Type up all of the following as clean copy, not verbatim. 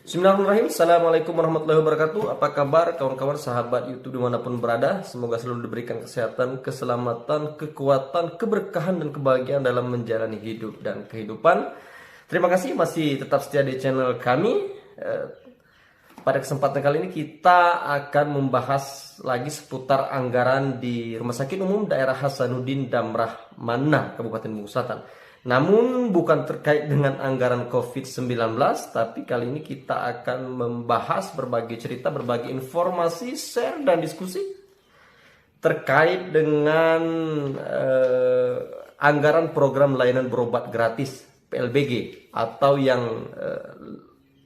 Bismillahirrahmanirrahim. Assalamualaikum warahmatullahi wabarakatuh. Apa kabar kawan-kawan sahabat YouTube dimanapun berada? Semoga selalu diberikan kesehatan, keselamatan, kekuatan, keberkahan dan kebahagiaan dalam menjalani hidup dan kehidupan. Terima kasih masih tetap setia di channel kami. Pada kesempatan kali ini kita akan membahas lagi seputar anggaran di Rumah Sakit Umum Daerah Hasanuddin Damrah Manah, Kabupaten Bengkulu Selatan. Namun bukan terkait dengan anggaran COVID-19, tapi kali ini kita akan membahas berbagai cerita, berbagai informasi, share dan diskusi terkait dengan anggaran program layanan berobat gratis PLBG, atau yang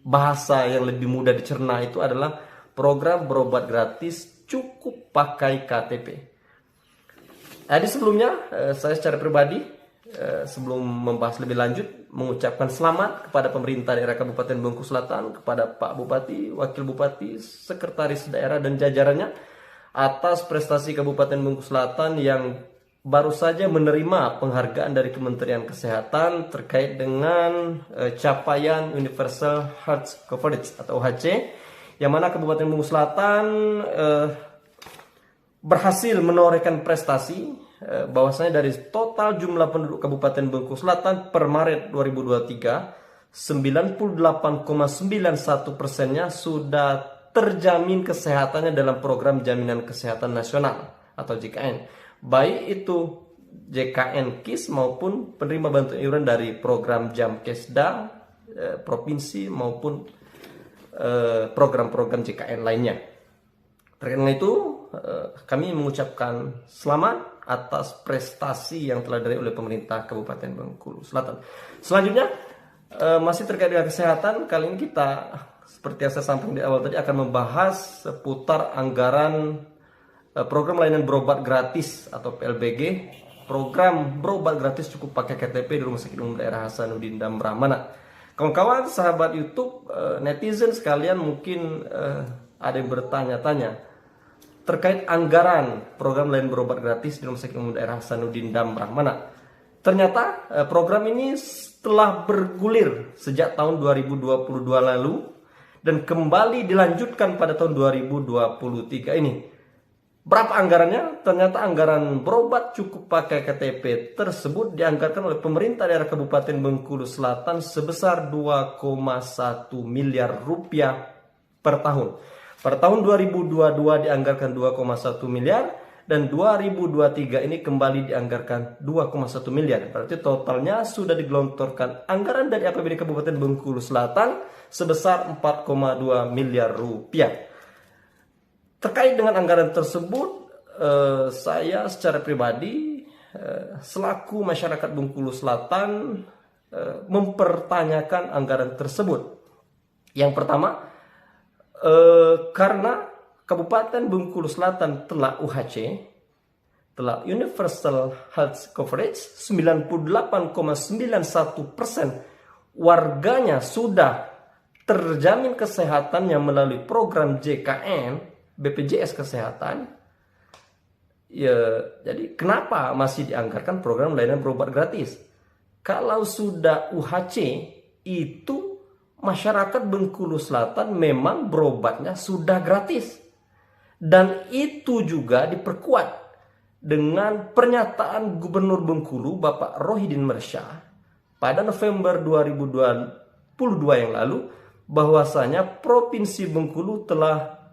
bahasa yang lebih mudah dicerna itu adalah program berobat gratis cukup pakai KTP. Jadi sebelumnya saya secara pribadi sebelum membahas lebih lanjut mengucapkan selamat kepada pemerintah daerah Kabupaten Bengkulu Selatan, kepada Pak Bupati, Wakil Bupati, Sekretaris Daerah dan jajarannya atas prestasi Kabupaten Bengkulu Selatan yang baru saja menerima penghargaan dari Kementerian Kesehatan terkait dengan capaian Universal Health Coverage atau UHC, yang mana Kabupaten Bengkulu Selatan berhasil menorehkan prestasi bahwasanya dari total jumlah penduduk Kabupaten Bengkulu Selatan per Maret 2023, 98,91%-nya sudah terjamin kesehatannya dalam program Jaminan Kesehatan Nasional atau JKN. Baik itu JKN KIS maupun penerima bantuan iuran dari program Jamkesda provinsi maupun program-program JKN lainnya. Terkait dengan itu, kami mengucapkan selamat atas prestasi yang telah diraih oleh pemerintah Kabupaten Bengkulu Selatan. Selanjutnya, masih terkait dengan kesehatan, kali ini kita seperti yang saya sampaikan di awal tadi akan membahas seputar anggaran program layanan berobat gratis atau PLBG, program berobat gratis cukup pakai KTP di Rumah Sakit Umum Daerah Hasanuddin Damrah Manah. Kawan-kawan sahabat YouTube, netizen sekalian mungkin ada yang bertanya-tanya terkait anggaran program layanan berobat gratis di Rumah Sakit Umum Daerah Hasanuddin Damrah Manah. Ternyata program ini telah bergulir sejak tahun 2022 lalu dan kembali dilanjutkan pada tahun 2023 ini. Berapa anggarannya? Ternyata anggaran berobat cukup pakai KTP tersebut dianggarkan oleh pemerintah daerah Kabupaten Bengkulu Selatan sebesar 2,1 miliar rupiah per tahun. Pada tahun 2022 dianggarkan 2,1 miliar dan 2023 ini kembali dianggarkan 2,1 miliar. Berarti totalnya sudah digelontorkan anggaran dari APBD Kabupaten Bengkulu Selatan sebesar 4,2 miliar rupiah. Terkait dengan anggaran tersebut, saya secara pribadi selaku masyarakat Bengkulu Selatan mempertanyakan anggaran tersebut. Yang pertama, karena Kabupaten Bengkulu Selatan telah UHC, telah Universal Health Coverage, 98,91% warganya sudah terjamin kesehatannya melalui program JKN BPJS Kesehatan. Ya, jadi kenapa masih dianggarkan program layanan berobat gratis? Kalau sudah UHC, itu masyarakat Bengkulu Selatan memang berobatnya sudah gratis. Dan itu juga diperkuat dengan pernyataan Gubernur Bengkulu Bapak Rohidin Mersyah pada November 2022 yang lalu, bahwasanya Provinsi Bengkulu telah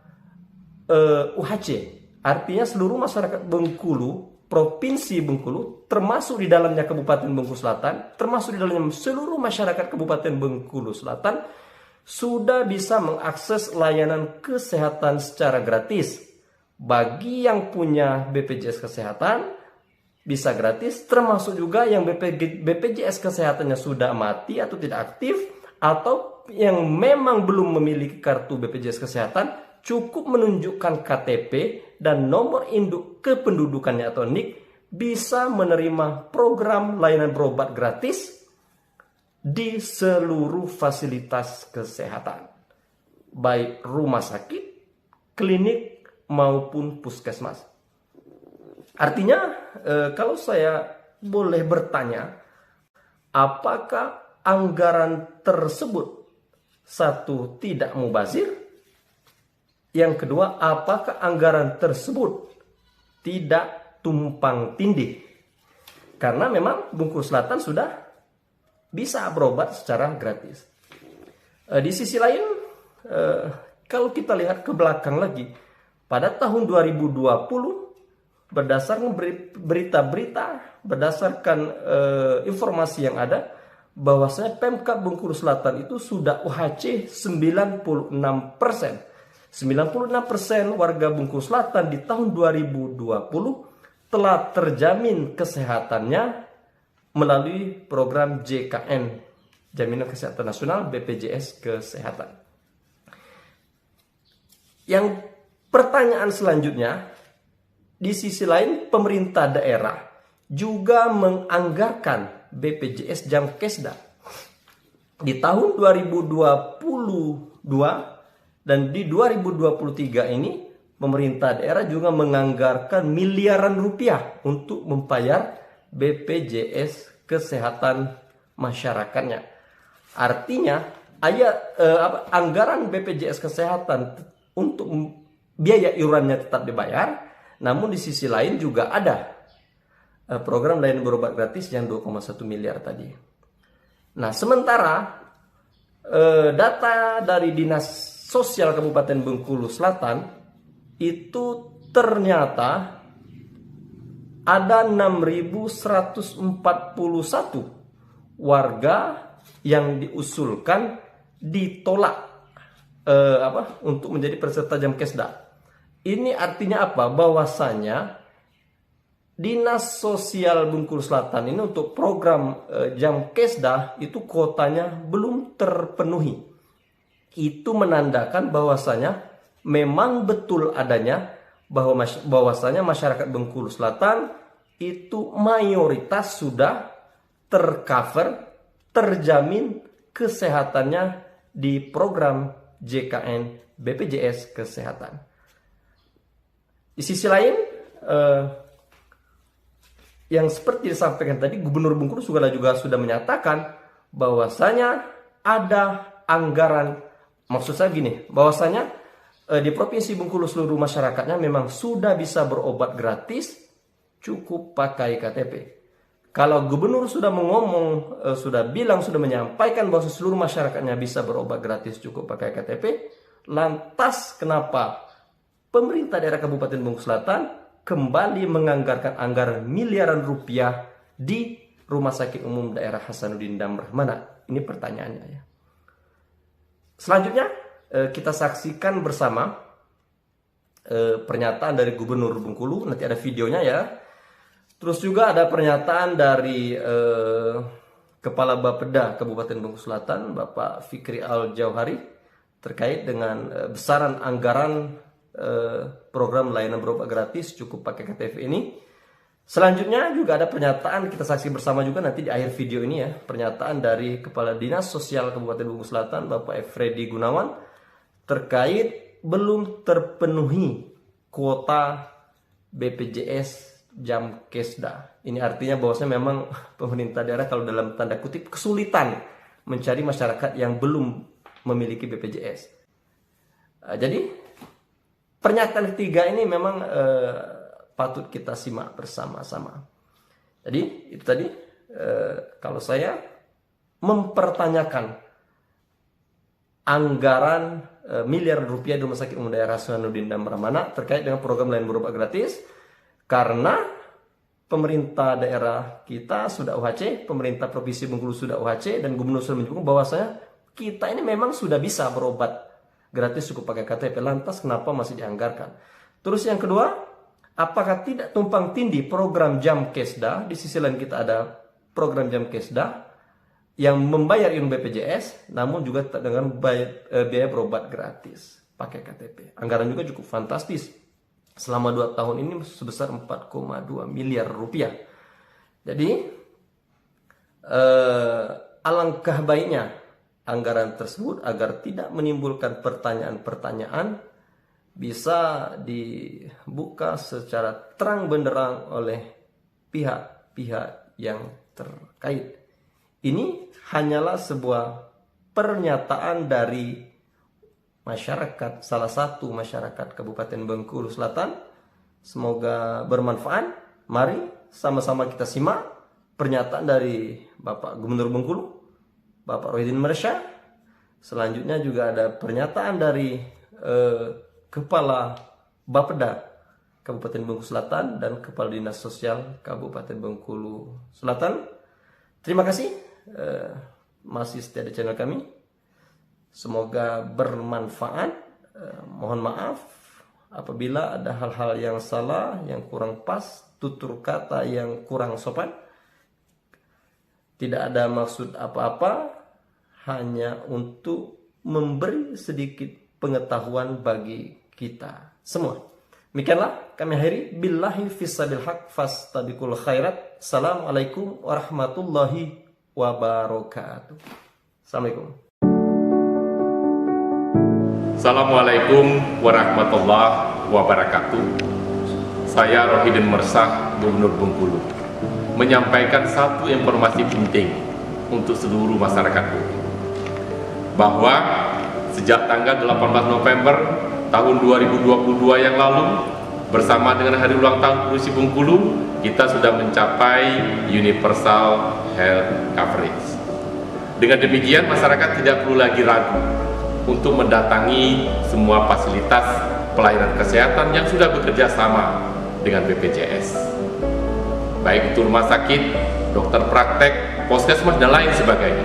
UHC. Artinya seluruh masyarakat Bengkulu, Provinsi Bengkulu, termasuk di dalamnya Kabupaten Bengkulu Selatan, termasuk di dalamnya seluruh masyarakat Kabupaten Bengkulu Selatan, sudah bisa mengakses layanan kesehatan secara gratis. Bagi yang punya BPJS Kesehatan, bisa gratis, termasuk juga yang BPJS Kesehatannya sudah mati atau tidak aktif, atau yang memang belum memiliki kartu BPJS Kesehatan, cukup menunjukkan KTP dan nomor induk kependudukannya atau NIK, bisa menerima program layanan berobat gratis di seluruh fasilitas kesehatan, baik rumah sakit, klinik, maupun puskesmas. Artinya, kalau saya boleh bertanya, apakah anggaran tersebut satu, tidak mubazir. Yang kedua, apakah anggaran tersebut tidak tumpang tindih? Karena memang Bengkulu Selatan sudah bisa berobat secara gratis. Di sisi lain, kalau kita lihat ke belakang lagi, pada tahun 2020, berdasarkan berita-berita, berdasarkan informasi yang ada, bahwasanya Pemkab Bengkulu Selatan itu sudah UHC 96%. 96% warga Bengkulu Selatan di tahun 2020 telah terjamin kesehatannya melalui program JKN, Jaminan Kesehatan Nasional, BPJS Kesehatan. Yang pertanyaan selanjutnya, di sisi lain pemerintah daerah juga menganggarkan BPJS Jamkesda. Di tahun 2022 dan di 2023 ini pemerintah daerah juga menganggarkan miliaran rupiah untuk membayar BPJS Kesehatan masyarakatnya. Artinya anggaran BPJS Kesehatan untuk biaya iurannya tetap dibayar, namun di sisi lain juga ada program layanan berobat gratis yang 2,1 miliar tadi. Nah, sementara data dari Dinas Sosial Kabupaten Bengkulu Selatan itu ternyata ada 6.141 warga yang diusulkan ditolak untuk menjadi peserta Jamkesda. Ini artinya apa? Bahwasanya Dinas Sosial Bengkulu Selatan ini untuk program Jamkesda itu kuotanya belum terpenuhi. Itu menandakan bahwasanya memang betul adanya bahwasanya masyarakat Bengkulu Selatan itu mayoritas sudah tercover, terjamin kesehatannya di program JKN BPJS Kesehatan. Di sisi lain, yang seperti disampaikan tadi, Gubernur Bengkulu juga sudah menyatakan bahwasanya ada anggaran. Maksud saya gini, bahwasanya di Provinsi Bengkulu seluruh masyarakatnya memang sudah bisa berobat gratis, cukup pakai KTP. Kalau gubernur sudah sudah menyampaikan bahwa seluruh masyarakatnya bisa berobat gratis cukup pakai KTP, lantas kenapa pemerintah daerah Kabupaten Bengkulu Selatan kembali menganggarkan anggaran miliaran rupiah di Rumah Sakit Umum Daerah Hasanuddin Damrah? Mana? Ini pertanyaannya ya. Selanjutnya kita saksikan bersama pernyataan dari Gubernur Bengkulu, nanti ada videonya ya. Terus juga ada pernyataan dari Kepala Bapeda Kabupaten Bengkulu Selatan, Bapak Fikri Al-Jauhari, terkait dengan besaran anggaran program layanan berobat gratis cukup pakai KTP ini. Selanjutnya juga ada pernyataan, kita saksi bersama juga nanti di akhir video ini ya, pernyataan dari Kepala Dinas Sosial Kabupaten Bengkulu Selatan, Bapak Freddy Gunawan, terkait belum terpenuhi kuota BPJS Jamkesda. Ini artinya bahwasanya memang pemerintah daerah kalau dalam tanda kutip kesulitan mencari masyarakat yang belum memiliki BPJS. Jadi pernyataan ketiga ini memang patut kita simak bersama-sama. Jadi itu tadi kalau saya mempertanyakan anggaran miliaran rupiah di Rumah Sakit Umum Daerah Hasanuddin Damrah mana terkait dengan program layanan berobat gratis, karena pemerintah daerah kita sudah UHC, pemerintah Provinsi Bengkulu sudah UHC, dan Gubernur sudah menyebutkan bahwasanya kita ini memang sudah bisa berobat gratis cukup pakai KTP. Lantas kenapa masih dianggarkan? Terus yang kedua, apakah tidak tumpang tindih program Jamkesda? Di sisi lain kita ada program Jamkesda yang membayar iuran BPJS, namun juga dengan biaya berobat gratis pakai KTP. Anggaran juga cukup fantastis. Selama 2 tahun ini sebesar 4,2 miliar rupiah. Jadi alangkah baiknya anggaran tersebut agar tidak menimbulkan pertanyaan-pertanyaan bisa dibuka secara terang benderang oleh pihak-pihak yang terkait. Ini hanyalah sebuah pernyataan dari masyarakat, salah satu masyarakat Kabupaten Bengkulu Selatan. Semoga bermanfaat. Mari sama-sama kita simak pernyataan dari Bapak Gubernur Bengkulu, Bapak Rohidin Mersya. Selanjutnya juga ada pernyataan dari Kepala Bapeda Kabupaten Bengkulu Selatan dan Kepala Dinas Sosial Kabupaten Bengkulu Selatan. Terima kasih masih setia di channel kami. Semoga bermanfaat. Mohon maaf apabila ada hal-hal yang salah, yang kurang pas, tutur kata yang kurang sopan. Tidak ada maksud apa-apa, hanya untuk memberi sedikit pengetahuan bagi kita semua. Demikianlah kami akhiri. Billahi fissabil haq fastabiqul khairat. Assalamualaikum warahmatullahi wabarakatuh. Assalamualaikum. Assalamualaikum warahmatullahi wabarakatuh. Saya Rohidin Mersah, Gubernur Bengkulu, menyampaikan satu informasi penting untuk seluruh masyarakat Bengkulu, bahwa sejak tanggal 18 November tahun 2022 yang lalu, bersama dengan hari ulang tahun Provinsi Bengkulu, kita sudah mencapai universal health coverage. Dengan demikian, masyarakat tidak perlu lagi ragu untuk mendatangi semua fasilitas pelayanan kesehatan yang sudah bekerja sama dengan BPJS, baik itu rumah sakit, dokter praktek, puskesmas, dan lain sebagainya.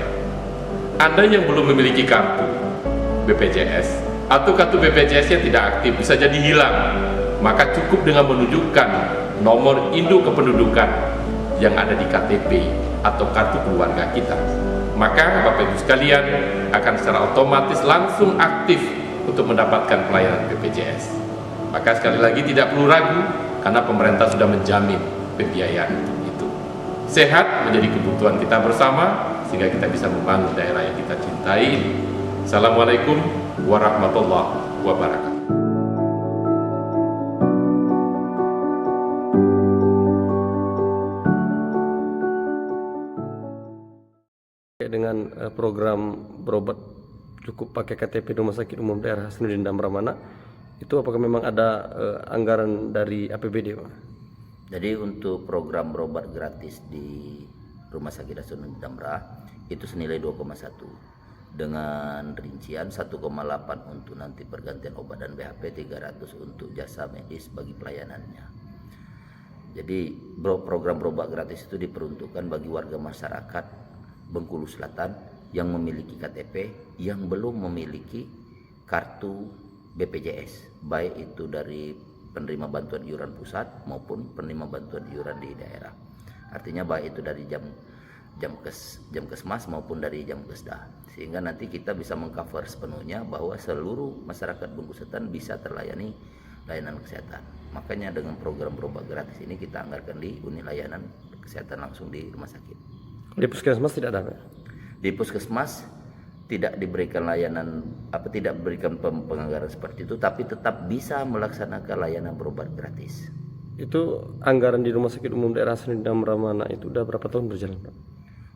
Anda yang belum memiliki kartu BPJS atau kartu BPJS yang tidak aktif, bisa jadi hilang, maka cukup dengan menunjukkan nomor induk kependudukan yang ada di KTP atau kartu keluarga kita, maka Bapak Ibu sekalian akan secara otomatis langsung aktif untuk mendapatkan pelayanan BPJS. Maka sekali lagi tidak perlu ragu, karena pemerintah sudah menjamin pembiayaan untuk itu. Sehat menjadi kebutuhan kita bersama, sehingga kita bisa membangun daerah yang kita cintai. Assalamualaikum warahmatullahi wabarakatuh. Dengan program berobat cukup pakai KTP Rumah Sakit Umum Daerah Hasanuddin Damramana, itu apakah memang ada anggaran dari APBD, Pak? Jadi untuk program berobat gratis di Rumah Sakit Hasanuddin Damra itu senilai 2,1 dengan rincian 1,8 untuk nanti pergantian obat dan BHP, 300 untuk jasa medis bagi pelayanannya. Jadi program berobat gratis itu diperuntukkan bagi warga masyarakat Bengkulu Selatan yang memiliki KTP, yang belum memiliki kartu BPJS, baik itu dari penerima bantuan iuran pusat maupun penerima bantuan iuran di daerah. Artinya baik itu dari jam kesmas maupun dari jam kesda, sehingga nanti kita bisa mengcover sepenuhnya bahwa seluruh masyarakat Bengkulu Selatan bisa terlayani layanan kesehatan. Makanya dengan program berobat gratis ini kita anggarkan di unit layanan kesehatan langsung di rumah sakit. Di puskesmas tidak ada, Pak? Di puskesmas tidak diberikan layanan, tidak diberikan penganggaran seperti itu, tapi tetap bisa melaksanakan layanan berobat gratis. Itu anggaran di Rumah Sakit Umum Daerah Hasanuddin Damramana itu udah berapa tahun berjalan, Pak?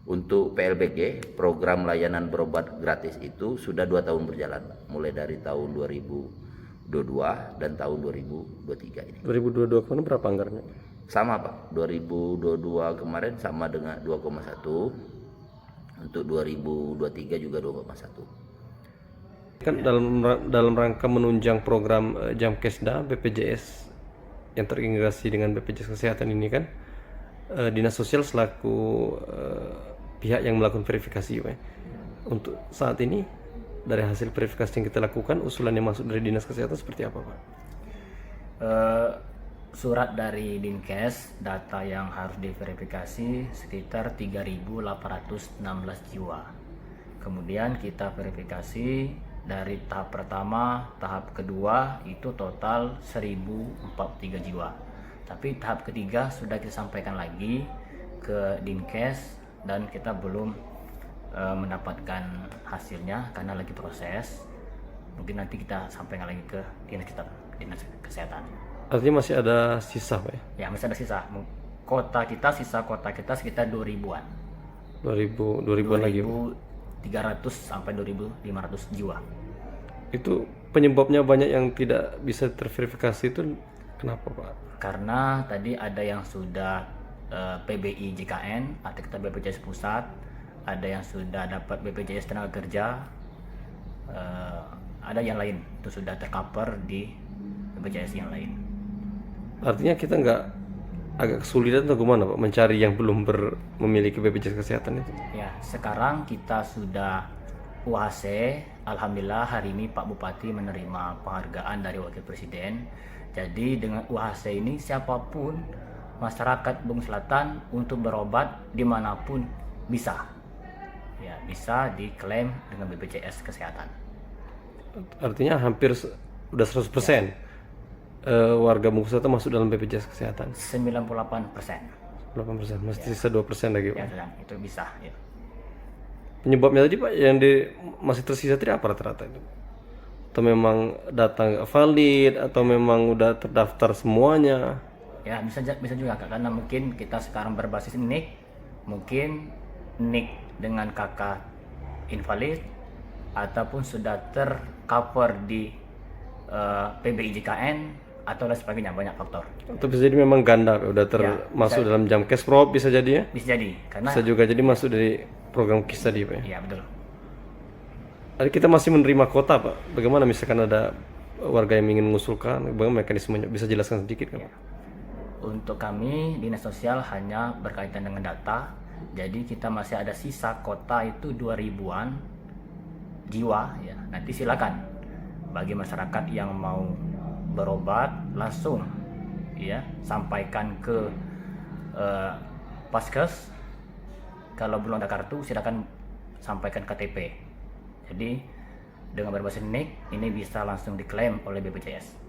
Untuk PLBG, program layanan berobat gratis itu sudah 2 tahun berjalan, mulai dari tahun 2022 dan tahun 2023 ini. 2022 kemarin berapa anggarannya? Sama, Pak. 2022 kemarin sama dengan 2,1. Untuk 2023 juga 2,1. Kan dalam rangka menunjang program Jamkesda BPJS yang terintegrasi dengan BPJS Kesehatan ini kan, Dinas Sosial selaku pihak yang melakukan verifikasi, Pak. Untuk saat ini dari hasil verifikasi yang kita lakukan, usulan yang masuk dari Dinas Kesehatan seperti apa, Pak? Surat dari Dinkes, data yang harus diverifikasi sekitar 3.816 jiwa. Kemudian kita verifikasi dari tahap pertama, tahap kedua itu total 1.043 jiwa. Tapi tahap ketiga sudah kita sampaikan lagi ke Dinkes dan kita belum mendapatkan hasilnya karena lagi proses. Mungkin nanti kita sampaikan lagi ke Dinas Kesehatan. Artinya masih ada sisa, Pak? Ya, masih ada sisa. Sisa kota kita sekitar 2.000-an. 2000-an lagi, Pak? 300 sampai 2.500 jiwa. Itu penyebabnya banyak yang tidak bisa terverifikasi itu kenapa Pak? Karena tadi ada yang sudah PBI JKN atau kita BPJS Pusat, ada yang sudah dapat BPJS Tenaga Kerja, ada yang lain itu sudah tercover di BPJS yang lain. Artinya kita nggak agak kesulitan atau gimana Pak mencari yang belum memiliki BPJS Kesehatan itu? Ya, sekarang kita sudah UHC. Alhamdulillah hari ini Pak Bupati menerima penghargaan dari Wakil Presiden. Jadi dengan UHC ini siapapun masyarakat Bung Selatan untuk berobat dimanapun bisa. Ya, bisa diklaim dengan BPJS Kesehatan. Artinya hampir udah 100% warga Bung Selatan masuk dalam BPJS Kesehatan. 98%. 8%, masih sisa 2% lagi Pak. Ya, itu bisa. Ya. Penyebabnya tadi Pak yang masih tersisa tadi apa rata-rata itu? Atau memang data nggak valid atau memang udah terdaftar semuanya? Ya, bisa juga Kak, karena mungkin kita sekarang berbasis NIK, mungkin NIK dengan kakak invalid ataupun sudah tercover di PBI JKN atau lain sebagainya, banyak faktor. Atau bisa jadi memang ganda udah termasuk dalam jam cash prop bisa jadi ya? Bisa jadi karena Bisa juga jadi masuk dari program KIS tadi Pak ya? iya betul. Tadi kita masih menerima kuota Pak. Bagaimana misalkan ada warga yang ingin mengusulkan, bagaimana mekanismenya? Bisa jelaskan sedikit kan? Ya. Untuk kami Dinas Sosial hanya berkaitan dengan data. Jadi kita masih ada sisa kota itu 2000-an jiwa ya. Nanti silakan bagi masyarakat yang mau berobat langsung ya sampaikan ke Paskes. Kalau belum ada kartu silakan sampaikan KTP. Jadi dengan berbasis NIK ini bisa langsung diklaim oleh BPJS.